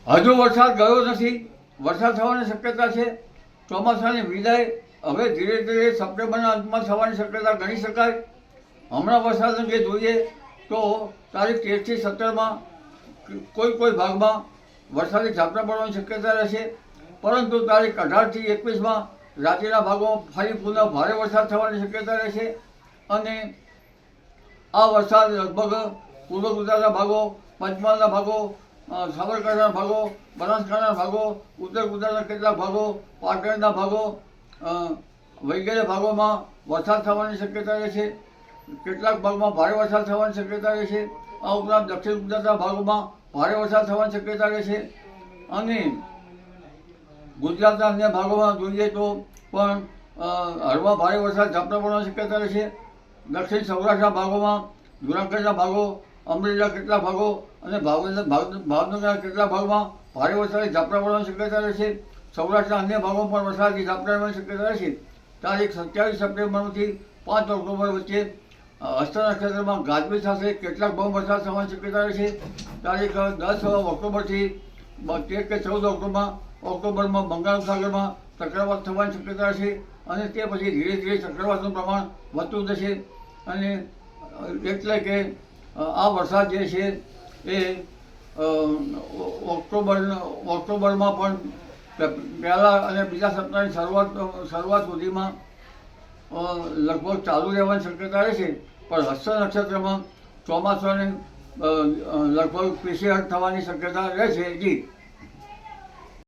હજુ વરસાદ ગયો નથી, વરસાદ થવાની શક્યતા છે. ચોમાસાની વિદાય હવે ધીરે ધીરે સપ્ટેમ્બરના અંતમાં થવાની શક્યતા ગણી શકાય. હમણાં વરસાદ અંગે જોઈએ તો તારીખ 13થી 17માં કોઈ ભાગમાં વરસાદી ઝાપટા પડવાની શક્યતા રહેશે, પરંતુ તારીખ 18થી 21માં રાત્રિના ભાગોમાં ફરી પુનઃ ભારે વરસાદ થવાની શક્યતા રહેશે. અને આ વરસાદ લગભગ પૂર્વ ગુજરાતના ભાગો, પંચમહાલના ભાગો, સાબરકાંઠાના ભાગો, બનાસકાંઠાના ભાગો, ઉત્તર ગુજરાતના કેટલાક ભાગો, પાટણના ભાગો વગેરે ભાગોમાં વરસાદ થવાની શક્યતા રહેશે. કેટલાક ભાગમાં ભારે વરસાદ થવાની શક્યતા રહેશે. આ ઉપરાંત દક્ષિણ ગુજરાતના ભાગોમાં ભારે વરસાદ થવાની શક્યતા રહેશે. અને ગુજરાતના અન્ય ભાગોમાં જોઈએ તો પણ હળવા ભારે વરસાદ ઝાપટા પડવાની શક્યતા રહેશે. દક્ષિણ સૌરાષ્ટ્રના ભાગોમાં, જૂનાગઢના ભાગો, અમરેલીના કેટલાક ભાગો અને ભાવનગરના કેટલાક ભાગમાં ભારે વરસાદી ઝાપટા પડવાની શક્યતા રહેશે. સૌરાષ્ટ્રના અન્ય ભાગોમાં પણ વરસાદી ઝાપટા પડવાની શક્યતા રહેશે. તારીખ 27 સપ્ટેમ્બરથી 5 ઓક્ટોબર વચ્ચે હસ્ત નક્ષત્રમાં ગાજવીજ સાથે કેટલાક બહુ વરસાદ થવાની શક્યતા રહેશે. તારીખ 10 ઓક્ટોબરથી 13 કે 14 ઓક્ટોબરમાં બંગાળ સાગરમાં ચક્રવાત થવાની શક્યતા રહેશે. અને તે પછી ધીરે ધીરે ચક્રવાતનું પ્રમાણ વધતું જશે. અને એટલે કે આ વરસાદ જે છે એ ઓક્ટોબરમાં પણ પહેલા અને બીજા સપ્તાહની શરૂઆત સુધીમાં લગભગ ચાલુ રહેવાની શક્યતા રહેશે. પણ હસ્ત નક્ષત્રમાં ચોમાસાની લગભગ પીછેહટ થવાની શક્યતા રહેશે. જી.